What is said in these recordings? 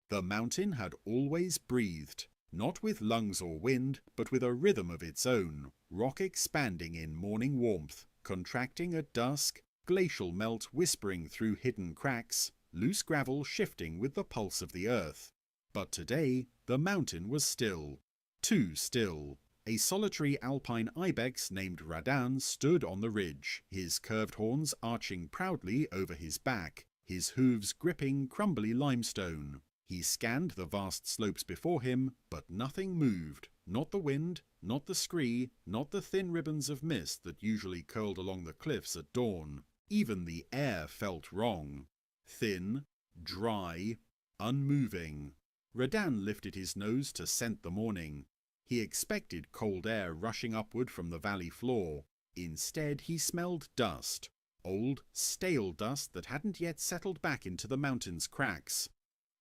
The mountain had always breathed, not with lungs or wind, but with a rhythm of its own, rock expanding in morning warmth, contracting at dusk, glacial melt whispering through hidden cracks, loose gravel shifting with the pulse of the earth. But today, the mountain was still. Too still. A solitary alpine ibex named Radan stood on the ridge, his curved horns arching proudly over his back, his hooves gripping crumbly limestone. He scanned the vast slopes before him, but nothing moved. Not the wind, not the scree, not the thin ribbons of mist that usually curled along the cliffs at dawn. Even the air felt wrong. Thin, dry, unmoving. Radan lifted his nose to scent the morning. He expected cold air rushing upward from the valley floor. Instead, he smelled dust. Old, stale dust that hadn't yet settled back into the mountain's cracks.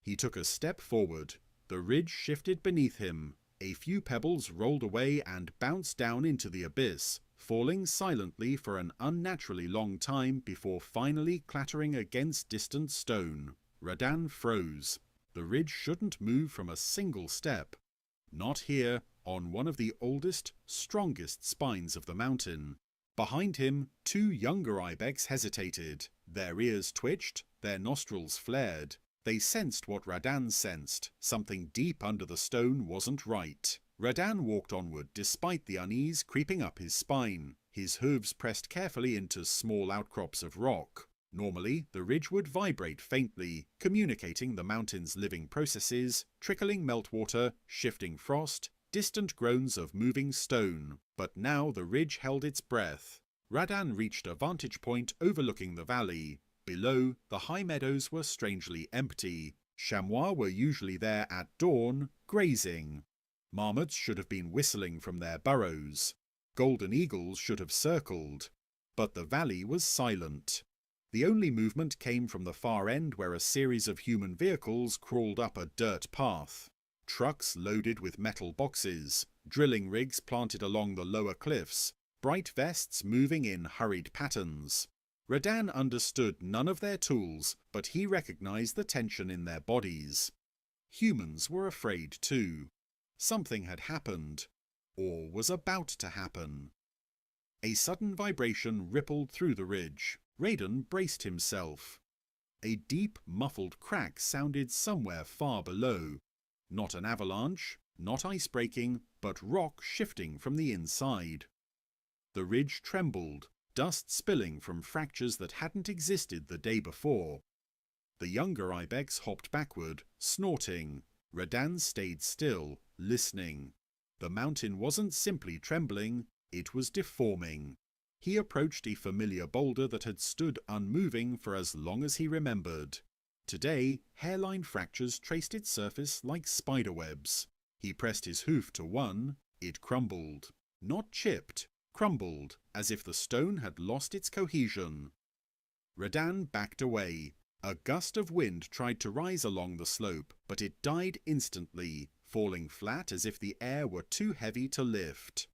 He took a step forward. The ridge shifted beneath him. A few pebbles rolled away and bounced down into the abyss, falling silently for an unnaturally long time before finally clattering against distant stone. Radan froze. The ridge shouldn't move from a single step. Not here, on one of the oldest, strongest spines of the mountain. Behind him, two younger ibex hesitated. Their ears twitched, their nostrils flared. They sensed what Radan sensed. Something deep under the stone wasn't right. Radan walked onward despite the unease creeping up his spine, his hooves pressed carefully into small outcrops of rock. Normally, the ridge would vibrate faintly, communicating the mountain's living processes, trickling meltwater, shifting frost, distant groans of moving stone. But now the ridge held its breath. Radan reached a vantage point overlooking the valley. Below, the high meadows were strangely empty. Chamois were usually there at dawn, grazing. Marmots should have been whistling from their burrows. Golden eagles should have circled. But the valley was silent. The only movement came from the far end where a series of human vehicles crawled up a dirt path. Trucks loaded with metal boxes, drilling rigs planted along the lower cliffs, bright vests moving in hurried patterns. Radan understood none of their tools, but he recognized the tension in their bodies. Humans were afraid too. Something had happened, or was about to happen. A sudden vibration rippled through the ridge. Radan braced himself. A deep, muffled crack sounded somewhere far below. Not an avalanche, not ice breaking, but rock shifting from the inside. The ridge trembled, dust spilling from fractures that hadn't existed the day before. The younger ibex hopped backward, snorting. Radan stayed still, listening. The mountain wasn't simply trembling, it was deforming. He approached a familiar boulder that had stood unmoving for as long as he remembered. Today, hairline fractures traced its surface like spiderwebs. He pressed his hoof to one. It crumbled. Not chipped, crumbled, as if the stone had lost its cohesion. Radan backed away. A gust of wind tried to rise along the slope, but it died instantly, falling flat as if the air were too heavy to lift.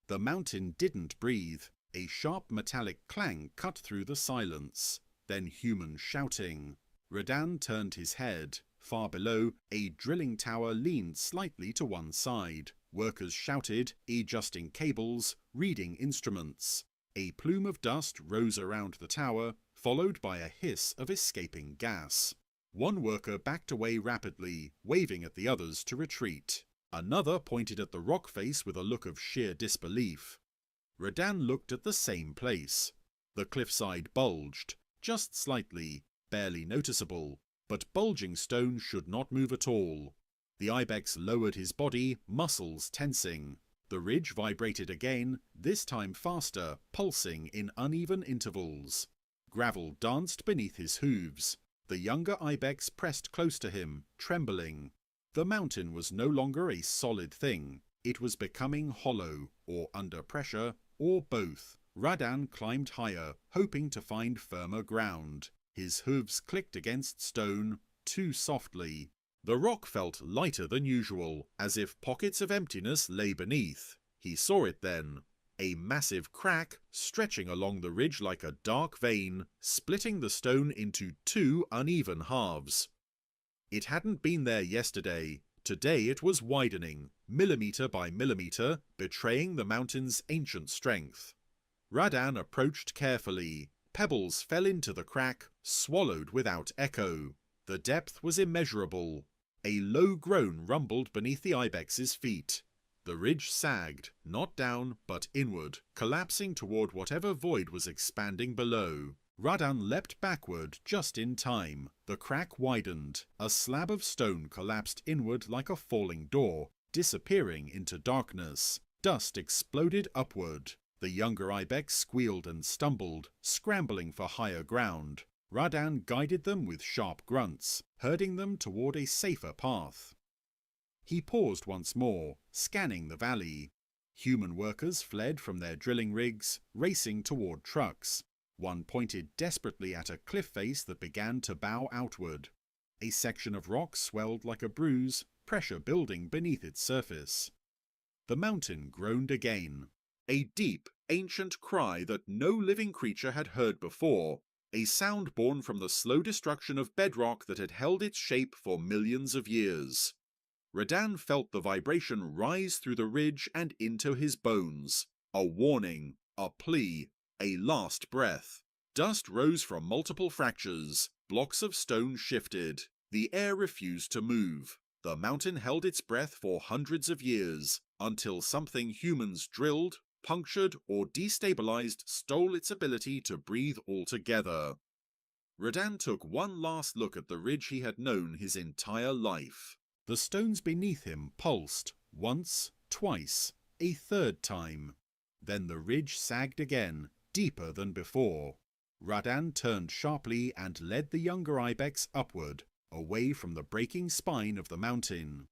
The mountain didn't breathe. A sharp metallic clang cut through the silence. Then human shouting. Radan turned his head. Far below, a drilling tower leaned slightly to one side. Workers shouted, adjusting cables, reading instruments. A plume of dust rose around the tower, followed by a hiss of escaping gas. One worker backed away rapidly, waving at the others to retreat. Another pointed at the rock face with a look of sheer disbelief. Radan looked at the same place. The cliffside bulged, just slightly, barely noticeable, but bulging stone should not move at all. The ibex lowered his body, muscles tensing. The ridge vibrated again, this time faster, pulsing in uneven intervals. Gravel danced beneath his hooves. The younger ibex pressed close to him, trembling. The mountain was no longer a solid thing. It was becoming hollow, or under pressure, or both. Radan climbed higher, hoping to find firmer ground. His hooves clicked against stone, too softly. The rock felt lighter than usual, as if pockets of emptiness lay beneath. He saw it then. A massive crack stretching along the ridge like a dark vein, splitting the stone into two uneven halves. It hadn't been there yesterday. Today it was widening, millimetre by millimetre, betraying the mountain's ancient strength. Radan approached carefully. Pebbles fell into the crack, swallowed without echo. The depth was immeasurable. A low groan rumbled beneath the Ibex's feet. The ridge sagged, not down, but inward, collapsing toward whatever void was expanding below. Radan leapt backward just in time. The crack widened. A slab of stone collapsed inward like a falling door, disappearing into darkness. Dust exploded upward. The younger Ibex squealed and stumbled, scrambling for higher ground. Radan guided them with sharp grunts, herding them toward a safer path. He paused once more, scanning the valley. Human workers fled from their drilling rigs, racing toward trucks. One pointed desperately at a cliff face that began to bow outward. A section of rock swelled like a bruise, pressure building beneath its surface. The mountain groaned again. A deep, ancient cry that no living creature had heard before. A sound born from the slow destruction of bedrock that had held its shape for millions of years. Radan felt the vibration rise through the ridge and into his bones. A warning, a plea, a last breath. Dust rose from multiple fractures. Blocks of stone shifted. The air refused to move. The mountain held its breath for hundreds of years, until something humans drilled, punctured, or destabilized stole its ability to breathe altogether. Radan took one last look at the ridge he had known his entire life. The stones beneath him pulsed, once, twice, a third time. Then the ridge sagged again, deeper than before. Radan turned sharply and led the younger Ibex upward, away from the breaking spine of the mountain.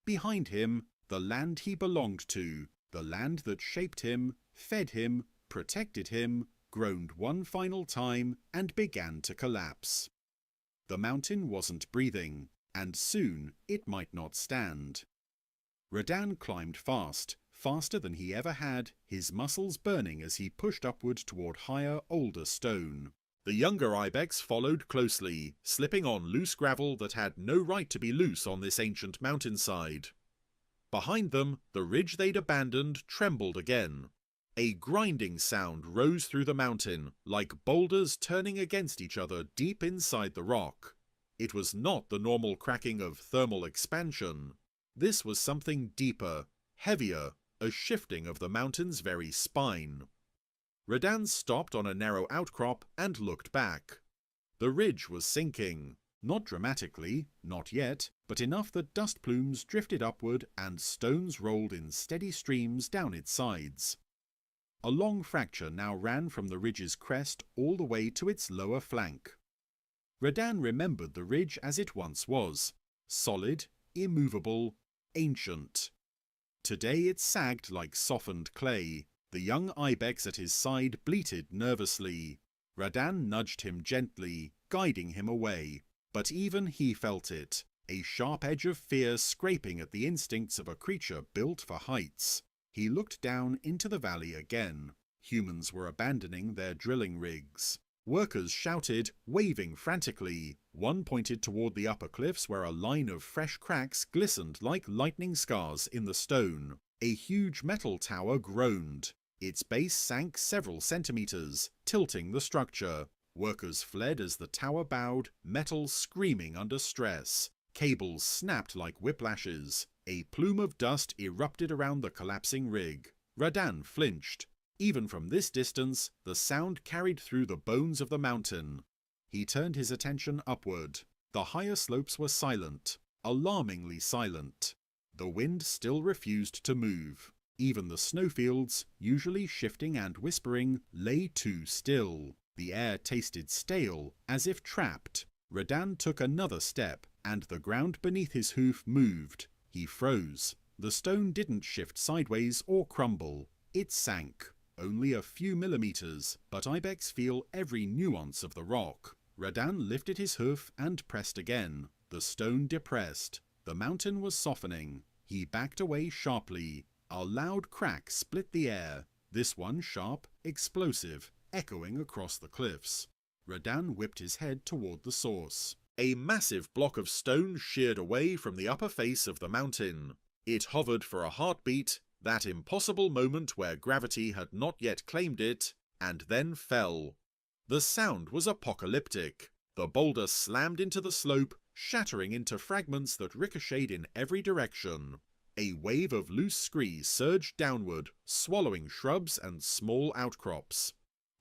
Behind him, the land he belonged to, the land that shaped him, fed him, protected him, groaned one final time and began to collapse. The mountain wasn't breathing, and soon it might not stand. Radan climbed fast, faster than he ever had, his muscles burning as he pushed upward toward higher, older stone. The younger Ibex followed closely, slipping on loose gravel that had no right to be loose on this ancient mountainside. Behind them, the ridge they'd abandoned trembled again. A grinding sound rose through the mountain, like boulders turning against each other deep inside the rock. It was not the normal cracking of thermal expansion. This was something deeper, heavier, a shifting of the mountain's very spine. Radan stopped on a narrow outcrop and looked back. The ridge was sinking. Not dramatically, not yet, but enough that dust plumes drifted upward and stones rolled in steady streams down its sides. A long fracture now ran from the ridge's crest all the way to its lower flank. Radan remembered the ridge as it once was, solid, immovable, ancient. Today it sagged like softened clay. The young Ibex at his side bleated nervously. Radan nudged him gently, guiding him away. But even he felt it, a sharp edge of fear scraping at the instincts of a creature built for heights. He looked down into the valley again. Humans were abandoning their drilling rigs. Workers shouted, waving frantically. One pointed toward the upper cliffs where a line of fresh cracks glistened like lightning scars in the stone. A huge metal tower groaned. Its base sank several centimeters, tilting the structure. Workers fled as the tower bowed, metal screaming under stress. Cables snapped like whiplashes. A plume of dust erupted around the collapsing rig. Radan flinched. Even from this distance, the sound carried through the bones of the mountain. He turned his attention upward. The higher slopes were silent, alarmingly silent. The wind still refused to move. Even the snowfields, usually shifting and whispering, lay too still. The air tasted stale, as if trapped. Radan took another step, and the ground beneath his hoof moved. He froze. The stone didn't shift sideways or crumble. It sank. Only a few millimeters, but Ibex feel every nuance of the rock. Radan lifted his hoof and pressed again. The stone depressed. The mountain was softening. He backed away sharply. A loud crack split the air. This one sharp, explosive, echoing across the cliffs. Radan whipped his head toward the source. A massive block of stone sheared away from the upper face of the mountain. It hovered for a heartbeat, that impossible moment where gravity had not yet claimed it, and then fell. The sound was apocalyptic. The boulder slammed into the slope, shattering into fragments that ricocheted in every direction. A wave of loose scree surged downward, swallowing shrubs and small outcrops.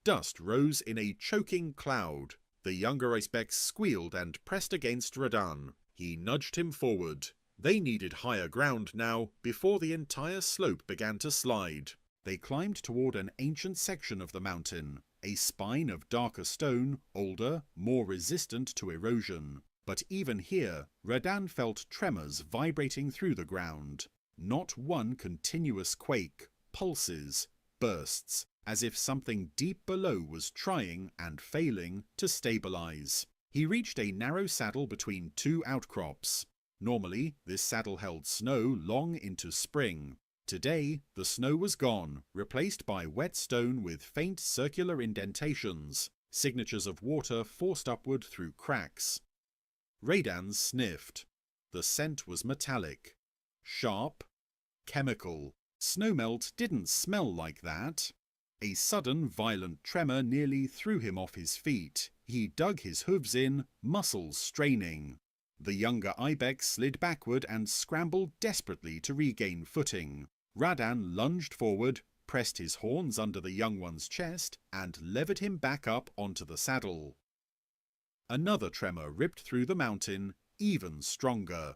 Dust rose in a choking cloud. The younger Ibex squealed and pressed against Radahn. He nudged him forward. They needed higher ground now, before the entire slope began to slide. They climbed toward an ancient section of the mountain, a spine of darker stone, older, more resistant to erosion. But even here, Radahn felt tremors vibrating through the ground. Not one continuous quake, pulses, bursts, as if something deep below was trying and failing to stabilize. He reached a narrow saddle between two outcrops. Normally, this saddle held snow long into spring. Today, the snow was gone, replaced by wet stone with faint circular indentations, signatures of water forced upward through cracks. Radahn sniffed. The scent was metallic, sharp, chemical. Snowmelt didn't smell like that. A sudden, violent tremor nearly threw him off his feet. He dug his hooves in, muscles straining. The younger Ibex slid backward and scrambled desperately to regain footing. Radahn lunged forward, pressed his horns under the young one's chest, and levered him back up onto the saddle. Another tremor ripped through the mountain, even stronger.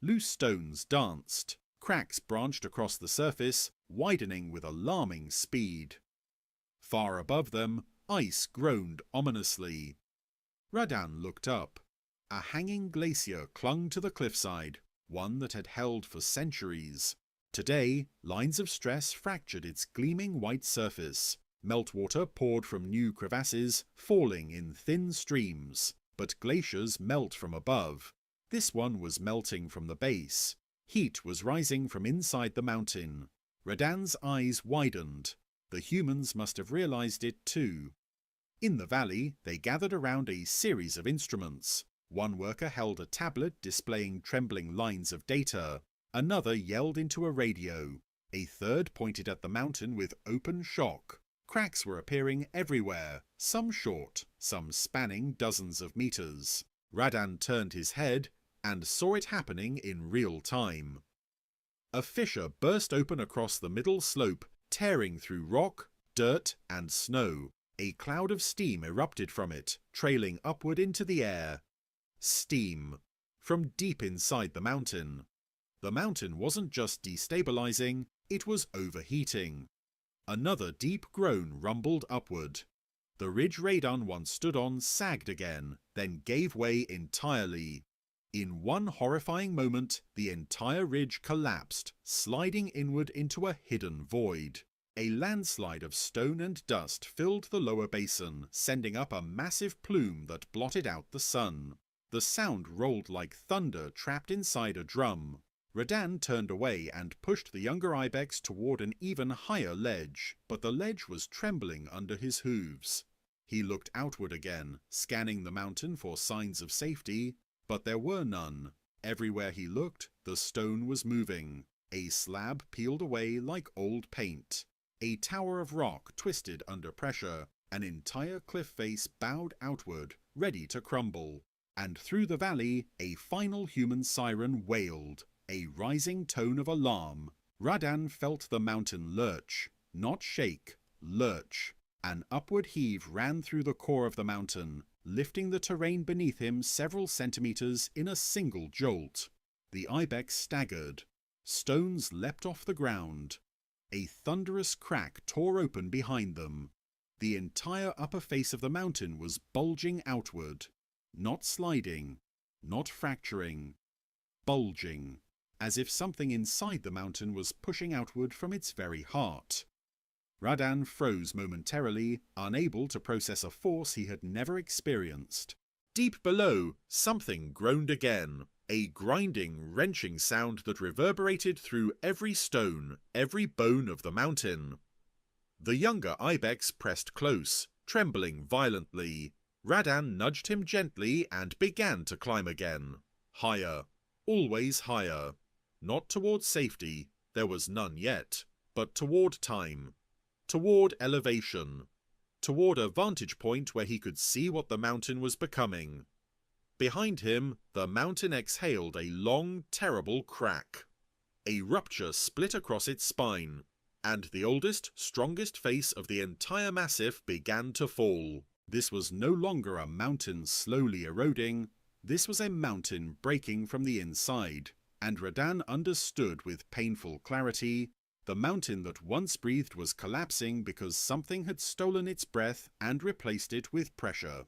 Loose stones danced. Cracks branched across the surface, widening with alarming speed. Far above them, ice groaned ominously. Radahn looked up. A hanging glacier clung to the cliffside, one that had held for centuries. Today, lines of stress fractured its gleaming white surface. Meltwater poured from new crevasses, falling in thin streams. But glaciers melt from above. This one was melting from the base. Heat was rising from inside the mountain. Radahn's eyes widened. The humans must have realized it too. In the valley, they gathered around a series of instruments. One worker held a tablet displaying trembling lines of data. Another yelled into a radio. A third pointed at the mountain with open shock. Cracks were appearing everywhere, some short, some spanning dozens of meters. Radahn turned his head and saw it happening in real time. A fissure burst open across the middle slope, tearing through rock, dirt, and snow. A cloud of steam erupted from it, trailing upward into the air. Steam. From deep inside the mountain. The mountain wasn't just destabilizing, it was overheating. Another deep groan rumbled upward. The ridge Radahn once stood on sagged again, then gave way entirely. In one horrifying moment, the entire ridge collapsed, sliding inward into a hidden void. A landslide of stone and dust filled the lower basin, sending up a massive plume that blotted out the sun. The sound rolled like thunder trapped inside a drum. Radahn turned away and pushed the younger Ibex toward an even higher ledge, but the ledge was trembling under his hooves. He looked outward again, scanning the mountain for signs of safety, but there were none. Everywhere he looked, the stone was moving. A slab peeled away like old paint. A tower of rock twisted under pressure. An entire cliff face bowed outward, ready to crumble. And through the valley, a final human siren wailed, a rising tone of alarm. Radahn felt the mountain lurch, not shake, lurch. An upward heave ran through the core of the mountain, lifting the terrain beneath him several centimeters in a single jolt. The Ibex staggered. Stones leapt off the ground. A thunderous crack tore open behind them. The entire upper face of the mountain was bulging outward. Not sliding, not fracturing, bulging, as if something inside the mountain was pushing outward from its very heart. Radahn froze momentarily, unable to process a force he had never experienced. Deep below, something groaned again, a grinding, wrenching sound that reverberated through every stone, every bone of the mountain. The younger Ibex pressed close, trembling violently. Radan nudged him gently and began to climb again. Higher, always higher. Not toward safety, there was none yet, but toward time, toward elevation, toward a vantage point where he could see what the mountain was becoming. Behind him, the mountain exhaled a long, terrible crack. A rupture split across its spine, and the oldest, strongest face of the entire massif began to fall. This was no longer a mountain slowly eroding, this was a mountain breaking from the inside, and Radan understood with painful clarity the mountain that once breathed was collapsing because something had stolen its breath and replaced it with pressure.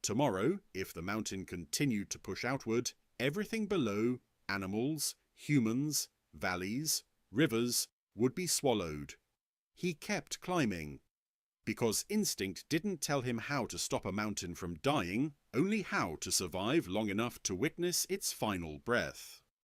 Tomorrow, if the mountain continued to push outward, everything below, animals, humans, valleys, rivers, would be swallowed. He kept climbing, because instinct didn't tell him how to stop a mountain from dying, only how to survive long enough to witness its final breath.